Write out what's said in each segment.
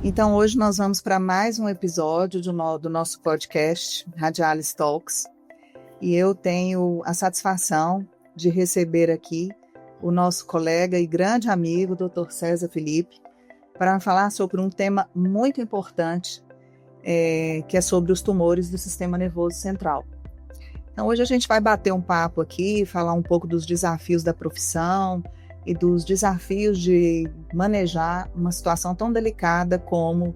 Então, hoje nós vamos para mais um episódio do nosso podcast, Radialis Talks, e eu tenho a satisfação de receber aqui o nosso colega e grande amigo, Dr. César Felipe, para falar sobre um tema muito importante, que é sobre os tumores do sistema nervoso central. Então, hoje a gente vai bater um papo aqui, falar um pouco dos desafios da profissão e dos desafios de manejar uma situação tão delicada como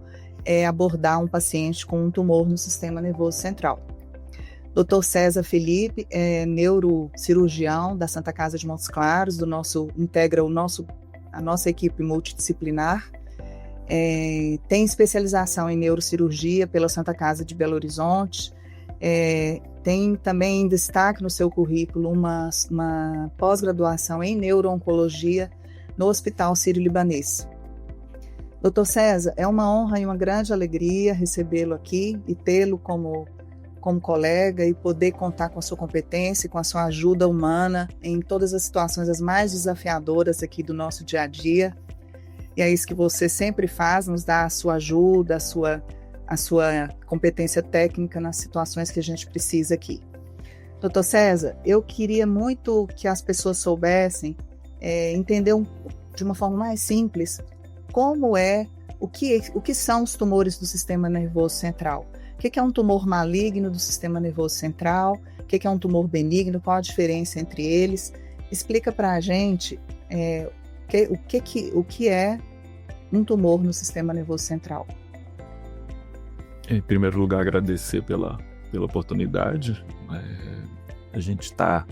abordar um paciente com um tumor no sistema nervoso central. Dr. César Felipe é neurocirurgião da Santa Casa de Montes Claros, integra a nossa equipe multidisciplinar, tem especialização em neurocirurgia pela Santa Casa de Belo Horizonte, tem também em destaque no seu currículo uma pós-graduação em neuro-oncologia no Hospital Sírio-Libanês. Dr. César, é uma honra e uma grande alegria recebê-lo aqui e tê-lo como colega e poder contar com a sua competência e com a sua ajuda humana em todas as situações as mais desafiadoras aqui do nosso dia a dia. E é isso que você sempre faz, nos dá a sua ajuda, a sua competência técnica nas situações que a gente precisa aqui. Dr. César, eu queria muito que as pessoas soubessem entender de uma forma mais simples o que são os tumores do sistema nervoso central. O que é um tumor maligno do sistema nervoso central? O que é um tumor benigno? Qual a diferença entre eles? Explica para a gente o que é um tumor no sistema nervoso central. Em primeiro lugar, agradecer pela oportunidade. A gente está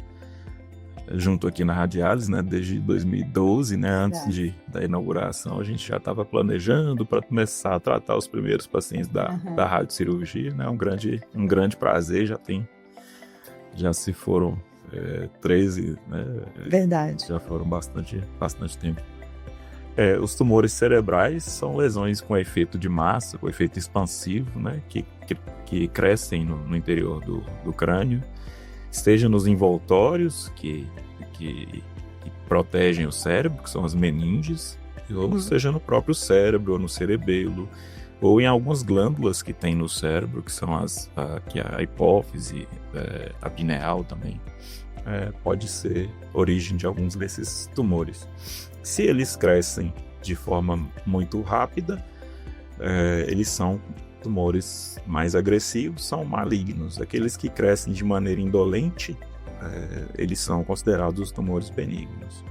junto aqui na Radialis, né, desde 2012, né, antes da inauguração. A gente já estava planejando para começar a tratar os primeiros pacientes da radiocirurgia, né, um grande prazer. Já se foram 13, né? Verdade. Já foram bastante tempo. Os tumores cerebrais são lesões com efeito de massa, com efeito expansivo, né, que crescem no interior do crânio, seja nos envoltórios que protegem o cérebro, que são as meninges, ou seja no próprio cérebro, ou no cerebelo, ou em algumas glândulas que tem no cérebro, que são a hipófise, a pineal também. Pode ser origem de alguns desses tumores. Se eles crescem de forma muito rápida, eles são tumores mais agressivos, são malignos. Aqueles que crescem de maneira indolente, eles são considerados tumores benignos.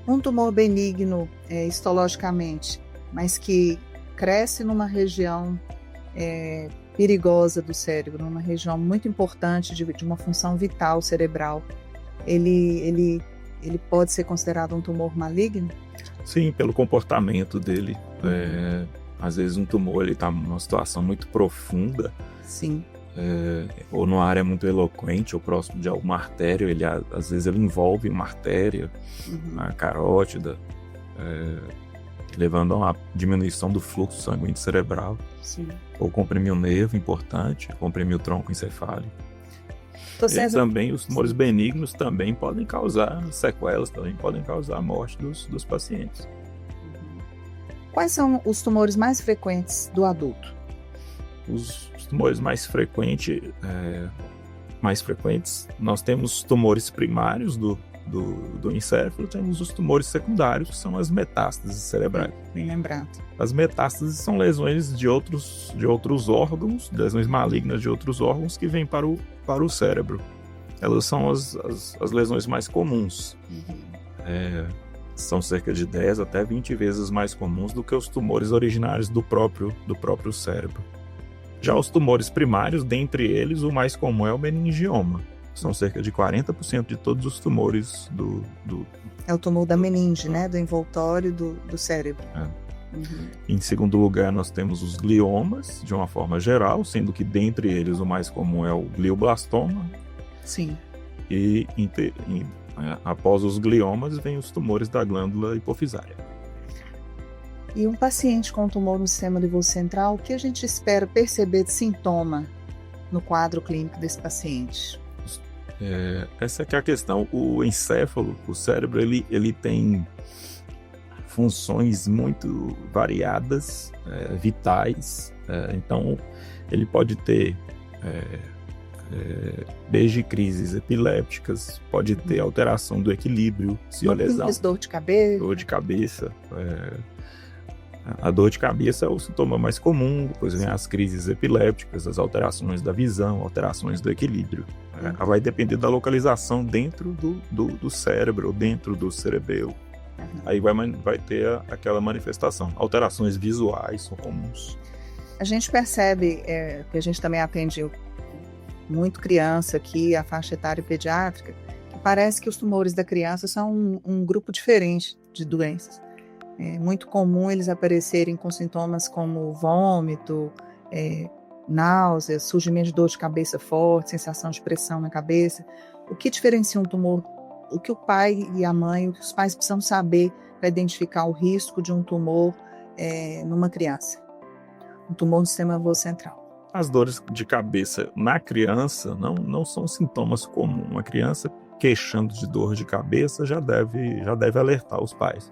Um tumor benigno, histologicamente, mas que cresce numa região perigosa do cérebro, numa região muito importante de uma função vital cerebral, ele pode ser considerado um tumor maligno? Sim, pelo comportamento dele. Às vezes um tumor está numa situação muito profunda. Sim. Ou numa área muito eloquente, ou próximo de alguma artéria. Às vezes ele envolve uma artéria, a carótida, levando a uma diminuição do fluxo sanguíneo cerebral. Sim. Ou comprimir o nervo importante, comprimir o tronco encefálico. César... Também os tumores benignos também podem causar sequelas, também podem causar a morte dos pacientes. Quais são os tumores mais frequentes do adulto? Os tumores mais frequentes, nós temos tumores primários do encéfalo, temos os tumores secundários, que são as metástases cerebrais. Bem lembrado. As metástases são lesões de outros órgãos, lesões malignas de outros órgãos que vêm para o cérebro. Elas são as lesões mais comuns. São cerca de 10 até 20 vezes mais comuns do que os tumores originários do próprio cérebro. Já os tumores primários, dentre eles, o mais comum é o meningioma. São cerca de 40% de todos os tumores do... É o tumor da meninge, né? Do envoltório do cérebro. Em segundo lugar, nós temos os gliomas, de uma forma geral, sendo que dentre eles o mais comum é o glioblastoma. Sim. E após os gliomas, vem os tumores da glândula hipofisária. E um paciente com tumor no sistema nervoso central, o que a gente espera perceber de sintoma no quadro clínico desse paciente? Essa é que é a questão. O encéfalo, o cérebro, ele tem funções muito variadas, vitais. Então, ele pode ter desde crises epilépticas, pode ter alteração do equilíbrio, se a lesão... Dor de cabeça. Dor de cabeça. A dor de cabeça é o sintoma mais comum, depois vem as crises epilépticas, as alterações da visão, alterações do equilíbrio. Vai depender da localização dentro do cérebro, ou dentro do cerebelo. Aí vai ter aquela manifestação. Alterações visuais são comuns. A gente percebe que a gente também atende muito criança aqui, a faixa etária pediátrica, que parece que os tumores da criança são um grupo diferente de doenças. É muito comum eles aparecerem com sintomas como vômito, náusea, surgimento de dor de cabeça forte, sensação de pressão na cabeça. O que diferencia um tumor? O que o pai e a mãe, o que os pais precisam saber para identificar o risco de um tumor numa criança? Um tumor no sistema nervoso central. As dores de cabeça na criança não são sintomas comuns. Uma criança queixando de dor de cabeça já deve alertar os pais.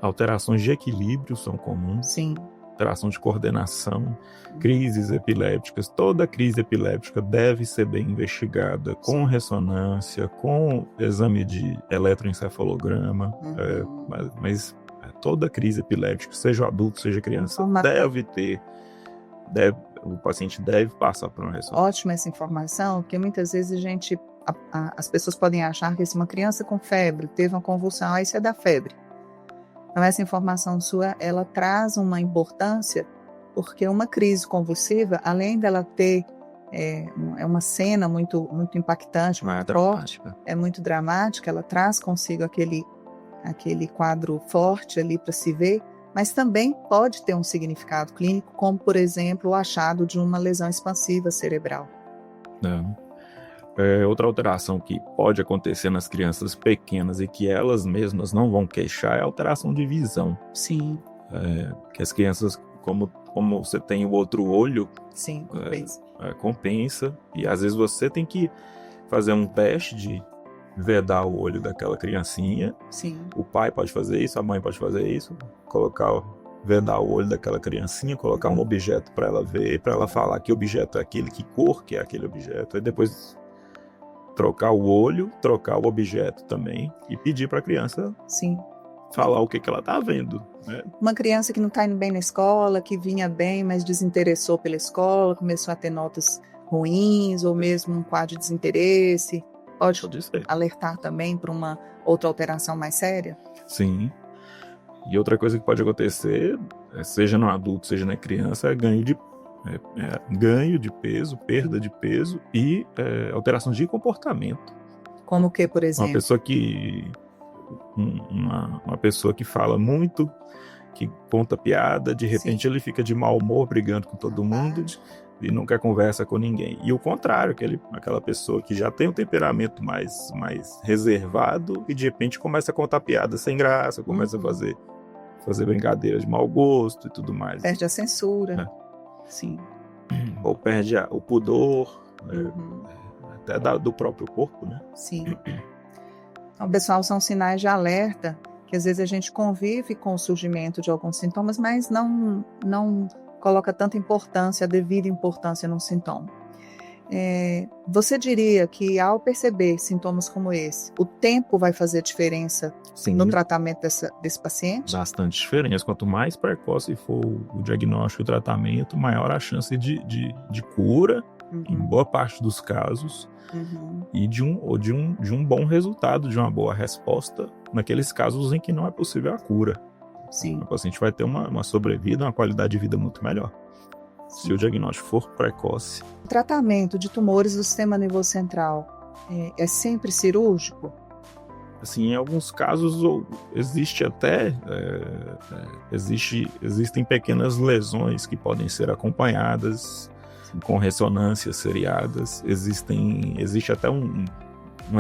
Alterações de equilíbrio são comuns. Sim. Alteração de coordenação, crises epilépticas. Toda crise epiléptica deve ser bem investigada com ressonância, com exame de eletroencefalograma. Mas toda crise epiléptica, seja adulto, seja criança, o paciente deve passar por uma ressonância. Ótima essa informação, porque muitas vezes as pessoas podem achar que se uma criança com febre teve uma convulsão, isso é da febre. Então essa informação sua, ela traz uma importância, porque uma crise convulsiva, além dela ter uma cena muito, muito impactante, muito forte, é muito dramática, ela traz consigo aquele quadro forte ali para se ver, mas também pode ter um significado clínico, como, por exemplo, o achado de uma lesão expansiva cerebral. Outra alteração que pode acontecer nas crianças pequenas e que elas mesmas não vão queixar é a alteração de visão. Sim. Que as crianças, como você tem o outro olho, sim, compensa. Compensa, e às vezes você tem que fazer um teste de vedar o olho daquela criancinha. Sim. O pai pode fazer isso, a mãe pode fazer isso, vedar o olho daquela criancinha, colocar um objeto para ela ver, para ela falar que objeto é aquele, que cor que é aquele objeto, e depois trocar o olho, trocar o objeto também, e pedir para a criança falar o que ela está vendo. Né? Uma criança que não está indo bem na escola, que vinha bem, mas desinteressou pela escola, começou a ter notas ruins, ou mesmo um quadro de desinteresse, pode alertar também para uma outra alteração mais séria? Sim. E outra coisa que pode acontecer, seja no adulto, seja na criança, é ganho de peso, perda de peso e alteração de comportamento. Como o que, por exemplo? Uma pessoa que fala muito, que conta piada, de repente ele fica de mau humor, brigando com todo mundo e nunca conversa com ninguém. E o contrário, aquela pessoa que já tem um temperamento mais reservado e de repente começa a contar piada sem graça, começa a fazer brincadeiras de mau gosto e tudo mais. Perde a censura. Sim. Ou perde o pudor, até do próprio corpo, né? Sim. Então, pessoal, são sinais de alerta que às vezes a gente convive com o surgimento de alguns sintomas, mas não coloca tanta importância, a devida importância num sintoma. Você diria que ao perceber sintomas como esse, o tempo vai fazer diferença no tratamento desse paciente? Bastante diferença. Quanto mais precoce for o diagnóstico e o tratamento, maior a chance de cura, em boa parte dos casos, e de um bom resultado, de uma boa resposta naqueles casos em que não é possível a cura. Sim. O paciente vai ter uma sobrevida, uma qualidade de vida muito melhor. Se o diagnóstico for precoce. O tratamento de tumores do sistema nervoso central é sempre cirúrgico? Assim, em alguns casos existem pequenas lesões que podem ser acompanhadas com ressonâncias seriadas. Existe até um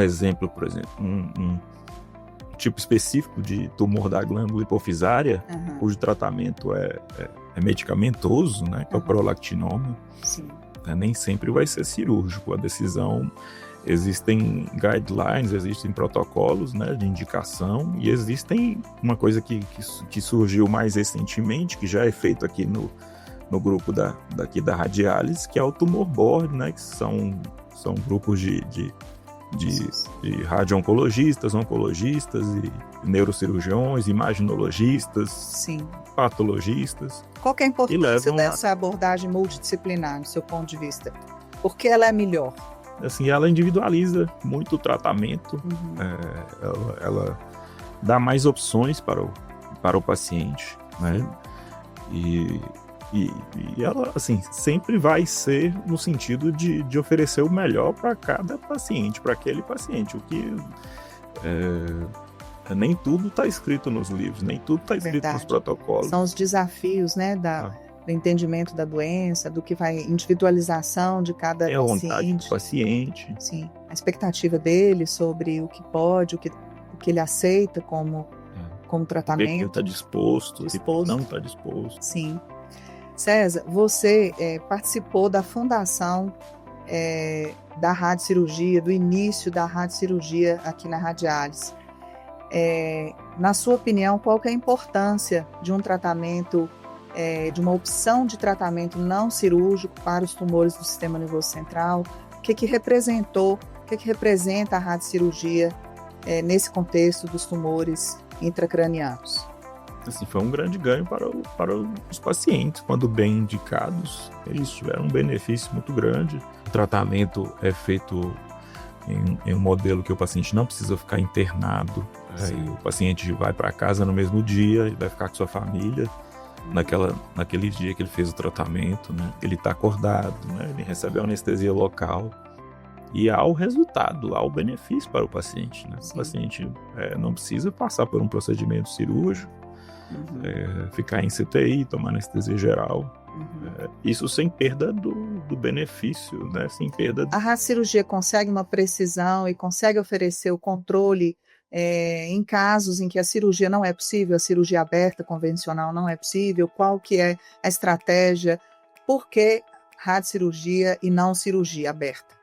exemplo, por exemplo, um tipo específico de tumor da glândula hipofisária, cujo tratamento é medicamentoso, né, que é o prolactinoma. Sim. Nem sempre vai ser cirúrgico. A decisão existem guidelines, existem protocolos, né, de indicação, e existem uma coisa que surgiu mais recentemente, que já é feito aqui no grupo daqui da Radialis, que é o Tumor Board, né, que são grupos de radio-oncologistas, oncologistas, e neurocirurgiões, imaginologistas, Sim. patologistas. Qual que é a importância dessa abordagem multidisciplinar, do seu ponto de vista? Por que ela é melhor? Assim, ela individualiza muito o tratamento, ela dá mais opções para o paciente, né? E ela, assim, sempre vai ser no sentido de oferecer o melhor para cada paciente, para aquele paciente. O que nem tudo está escrito nos livros, nem tudo está escrito nos protocolos. São os desafios, né, do entendimento da doença, do que vai individualização de cada paciente. É a vontade do paciente. Sim, a expectativa dele sobre o que pode, o que ele aceita como tratamento. O que ele está disposto, o que não está disposto. Sim. César, você participou da fundação da radiocirurgia, do início da radiocirurgia aqui na Radialis. Na sua opinião, qual que é a importância de um tratamento, de uma opção de tratamento não cirúrgico para os tumores do sistema nervoso central? O que representa a radiocirurgia nesse contexto dos tumores intracranianos? Assim, foi um grande ganho para os pacientes. Quando bem indicados, eles tiveram um benefício muito grande. O tratamento é feito em um modelo que o paciente não precisa ficar internado. O paciente vai para casa no mesmo dia e vai ficar com sua família naquele dia que ele fez o tratamento, né? Ele está acordado, né? Ele recebe a anestesia local. E há o resultado, há o benefício para o paciente, né? O paciente não precisa passar por um procedimento cirúrgico, ficar em CTI, tomar anestesia geral. Isso sem perda do benefício, né? Sem perda. A radiocirurgia consegue uma precisão e consegue oferecer o controle em casos em que a cirurgia não é possível, a cirurgia aberta convencional não é possível? Qual que é a estratégia? Por que radiocirurgia e não cirurgia aberta?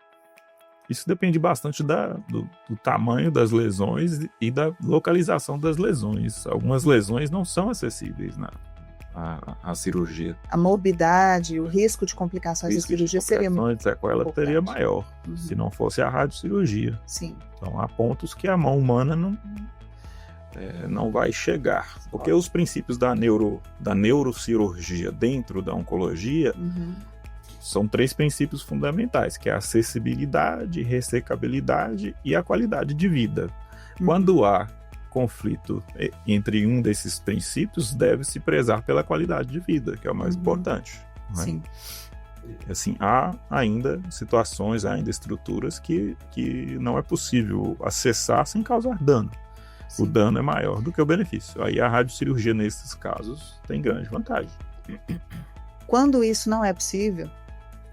Isso depende bastante do tamanho das lesões e da localização das lesões. Algumas lesões não são acessíveis à cirurgia. A morbidade, o risco de complicações da cirurgia seria muito sequela teria maior, se não fosse a radiocirurgia. Sim. Então há pontos que a mão humana não vai chegar. Porque os princípios da neurocirurgia dentro da oncologia são 3 princípios fundamentais, que é a acessibilidade, ressecabilidade e a qualidade de vida. Quando há conflito entre um desses princípios, deve-se prezar pela qualidade de vida, que é o mais importante. Né? Sim. Assim, há ainda situações, há ainda estruturas que não é possível acessar sem causar dano. Sim. O dano é maior do que o benefício. Aí a radiocirurgia, nesses casos, tem grande vantagem. Quando isso não é possível,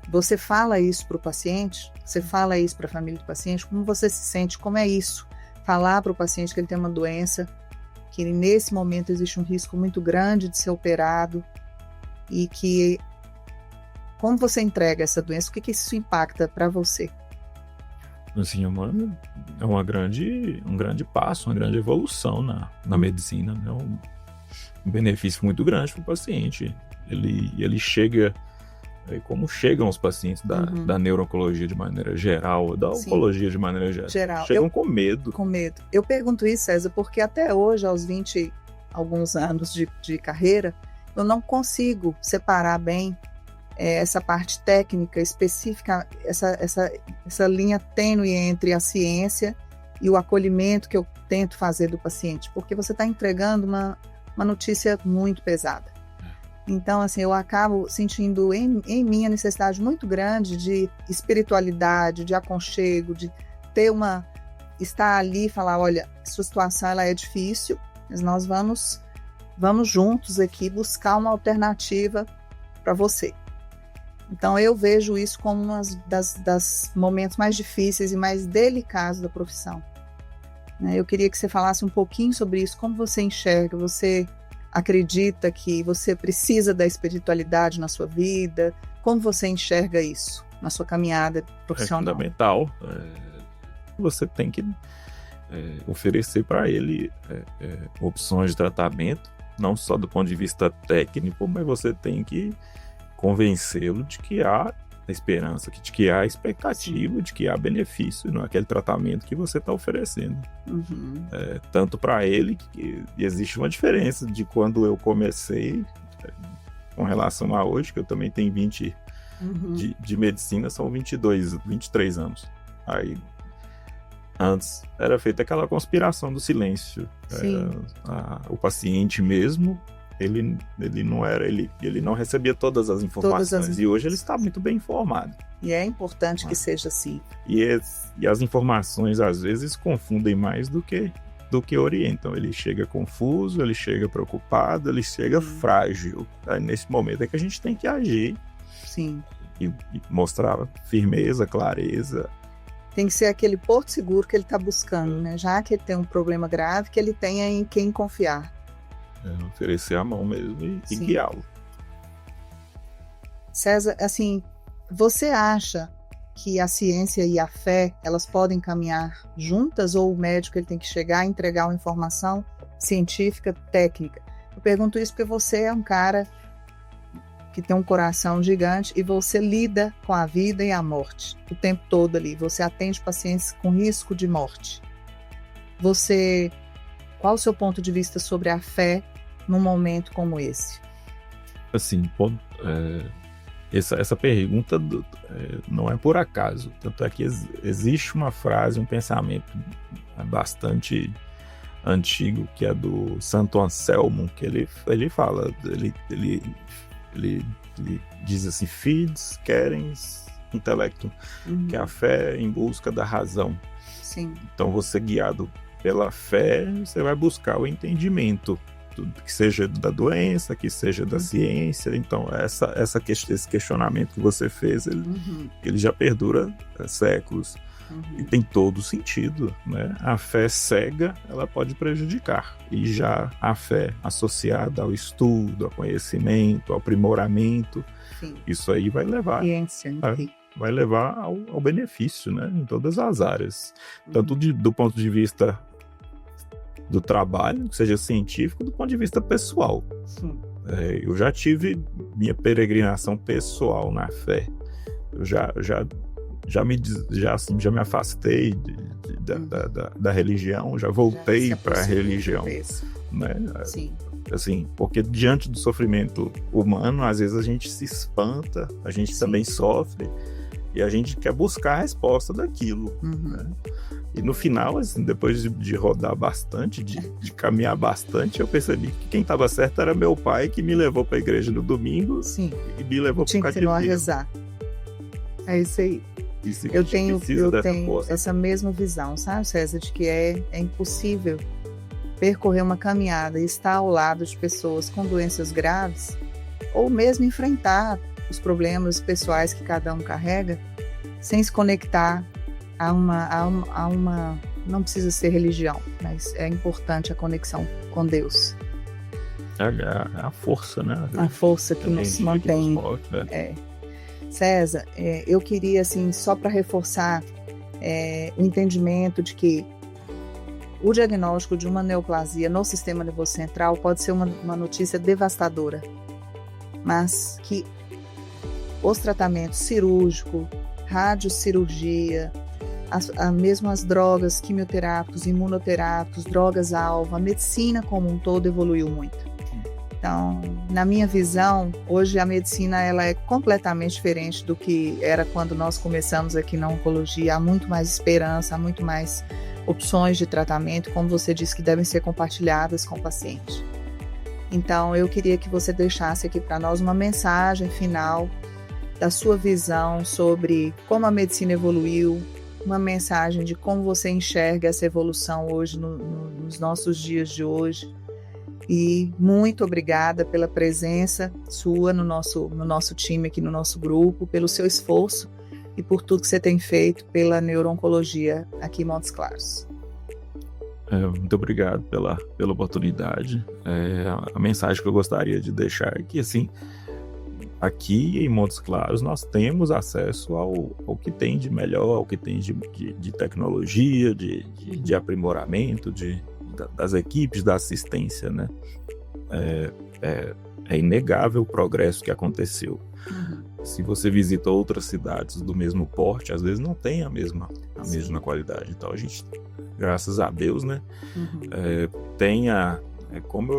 você fala isso para o paciente, você fala isso para a família do paciente, como você se sente, como é isso? Falar para o paciente que ele tem uma doença, que nesse momento existe um risco muito grande de ser operado e que, como você entrega essa doença, o que isso impacta para você? Assim, é um grande passo, uma grande evolução na medicina, né? Um benefício muito grande para o paciente. Ele chega, como chegam os pacientes da neuro-oncologia de maneira geral, da oncologia de maneira geral. Chegam com medo. Com medo. Eu pergunto isso, César, porque até hoje, aos 20 alguns anos de carreira, eu não consigo separar bem essa parte técnica específica, essa linha tênue entre a ciência e o acolhimento que eu tento fazer do paciente, porque você está entregando uma notícia muito pesada. Então, assim, eu acabo sentindo em mim a necessidade muito grande de espiritualidade, de aconchego, de estar ali e falar, olha, sua situação ela é difícil, mas nós vamos juntos aqui buscar uma alternativa para você. Então, eu vejo isso como um das momentos mais difíceis e mais delicados da profissão. Eu queria que você falasse um pouquinho sobre isso, como você enxerga, você acredita que você precisa da espiritualidade na sua vida? Como você enxerga isso na sua caminhada profissional? É fundamental. você tem que oferecer para ele opções de tratamento, não só do ponto de vista técnico, mas você tem que convencê-lo de que há esperança, de que há expectativa, de que há benefício naquele tratamento que você está oferecendo. Uhum. Tanto para ele, que existe uma diferença de quando eu comecei com relação a hoje, que eu também tenho 20 de medicina, são 23 anos. Aí, antes, era feita aquela conspiração do silêncio. O paciente mesmo, ele não recebia todas as informações. E hoje ele está muito bem informado. E é importante que seja assim. E as informações, às vezes, confundem mais do que orientam. Ele chega confuso, ele chega preocupado, ele chega frágil. Aí, nesse momento é que a gente tem que agir. Sim. E mostrar firmeza, clareza. Tem que ser aquele porto seguro que ele está buscando, né? Já que ele tem um problema grave, que ele tenha em quem confiar. Oferecer a mão mesmo e guiá-lo. César, assim, você acha que a ciência e a fé, elas podem caminhar juntas, ou o médico ele tem que chegar e entregar uma informação científica, técnica? Eu pergunto isso porque você é um cara que tem um coração gigante e você lida com a vida e a morte o tempo todo ali. Você atende pacientes com risco de morte. Qual o seu ponto de vista sobre a fé num momento como esse? Assim, essa pergunta não é por acaso. Tanto é que existe uma frase, um pensamento bastante antigo, que é do Santo Anselmo, que ele fala, ele diz assim: fides, querens, intelecto, que é a fé em busca da razão. Sim. Então, você guiado pela fé, você vai buscar o entendimento, que seja da doença, que seja da ciência. Então, esse questionamento que você fez, ele já perdura séculos. E tem todo sentido, né? A fé cega, ela pode prejudicar. E já a fé associada ao estudo, ao conhecimento, ao aprimoramento, isso aí vai levar... Ciência, vai levar ao benefício, né? Em todas as áreas. Tanto do ponto de vista do trabalho, que seja científico, do ponto de vista pessoal. Eu já tive minha peregrinação pessoal na fé. Eu já me afastei da religião, já voltei para a religião, né? Sim. Assim, porque diante do sofrimento humano, às vezes a gente se espanta, a gente também sofre, e a gente quer buscar a resposta daquilo, né? E no final, assim, depois de rodar bastante, de caminhar bastante, eu percebi que quem estava certo era meu pai, que me levou para a igreja no domingo e me levou para o catecismo. A rezar. É isso aí. Eu tenho essa mesma visão, sabe, César, de que é impossível percorrer uma caminhada e estar ao lado de pessoas com doenças graves, ou mesmo enfrentar os problemas pessoais que cada um carrega, sem se conectar a uma não precisa ser religião, mas é importante a conexão com Deus. É a força, né? A força que nos mantém. César, eu queria, assim, só para reforçar o entendimento de que o diagnóstico de uma neoplasia no sistema nervoso central pode ser uma notícia devastadora, mas que os tratamentos cirúrgico, radiocirurgia, mesmo as drogas quimioterápicos, imunoterápicos, drogas-alvo, a medicina como um todo evoluiu muito. Então, na minha visão, hoje a medicina ela é completamente diferente do que era quando nós começamos aqui na oncologia. Há muito mais esperança, há muito mais opções de tratamento, como você disse, que devem ser compartilhadas com o paciente. Então, eu queria que você deixasse aqui para nós uma mensagem final da sua visão sobre como a medicina evoluiu, uma mensagem de como você enxerga essa evolução hoje, nos nossos dias de hoje. E muito obrigada pela presença sua no nosso time aqui, no nosso grupo, pelo seu esforço e por tudo que você tem feito pela neuro-oncologia aqui em Montes Claros. Muito obrigado pela oportunidade. A mensagem que eu gostaria de deixar é que, assim, aqui em Montes Claros nós temos acesso ao que tem de melhor, ao que tem de tecnologia, de aprimoramento, das equipes da assistência, né? É inegável o progresso que aconteceu. Se você visita outras cidades do mesmo porte, às vezes não tem a mesma qualidade. Então a gente, graças a Deus, né, tem como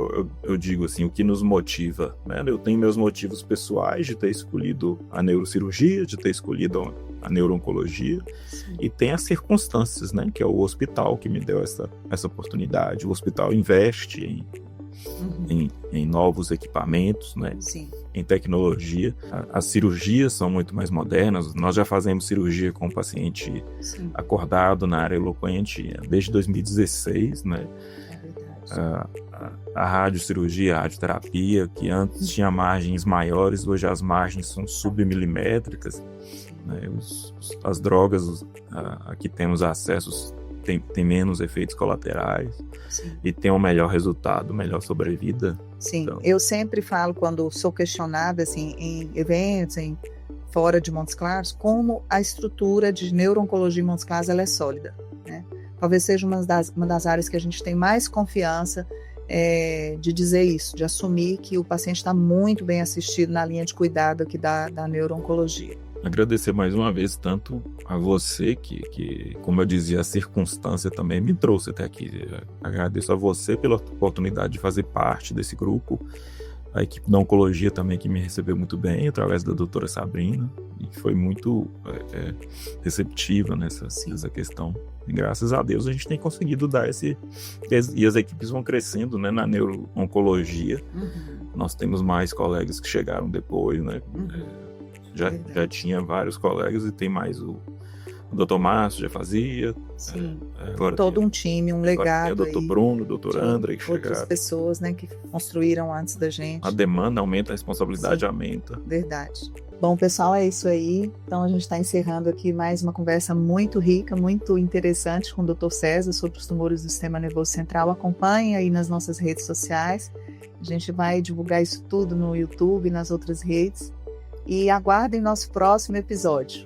eu digo assim, o que nos motiva, né? Eu tenho meus motivos pessoais de ter escolhido a neurocirurgia, de ter escolhido a neuro-oncologia, e tem as circunstâncias, né? Que é o hospital que me deu essa oportunidade. O hospital investe em novos equipamentos, né? Em tecnologia. As cirurgias são muito mais modernas. Nós já fazemos cirurgia com o paciente acordado na área eloquente desde 2016, né? A radiocirurgia, a radioterapia, que antes tinha margens maiores, hoje as margens são submilimétricas, né? As drogas a que temos acesso tem menos efeitos colaterais e tem um melhor resultado, melhor sobrevida. Sim, então, eu sempre falo, quando sou questionada assim, em eventos, fora de Montes Claros, como a estrutura de neuro-oncologia em Montes Claros ela é sólida, né? Talvez seja uma das áreas que a gente tem mais confiança de dizer isso, de assumir que o paciente está muito bem assistido na linha de cuidado aqui da neuro-oncologia. Agradecer mais uma vez tanto a você que, como eu dizia, a circunstância também me trouxe até aqui. Agradeço a você pela oportunidade de fazer parte desse grupo, a equipe da oncologia também que me recebeu muito bem, através da doutora Sabrina, e foi muito receptiva nessa questão. E graças a Deus a gente tem conseguido dar e as equipes vão crescendo, né, na neuro-oncologia. Nós temos mais colegas que chegaram depois, né? Já tinha vários colegas e tem mais o Dr. Márcio já fazia. Agora todo um time, um legado. O Dr. Bruno, o Dr. André que chegaram. Outras pessoas, né, que construíram antes da gente. A demanda aumenta, a responsabilidade aumenta. Verdade. Bom, pessoal, é isso aí. Então a gente está encerrando aqui mais uma conversa muito rica, muito interessante com o Dr. César sobre os tumores do sistema nervoso central. Acompanhem aí nas nossas redes sociais. A gente vai divulgar isso tudo no YouTube e nas outras redes. E aguardem nosso próximo episódio.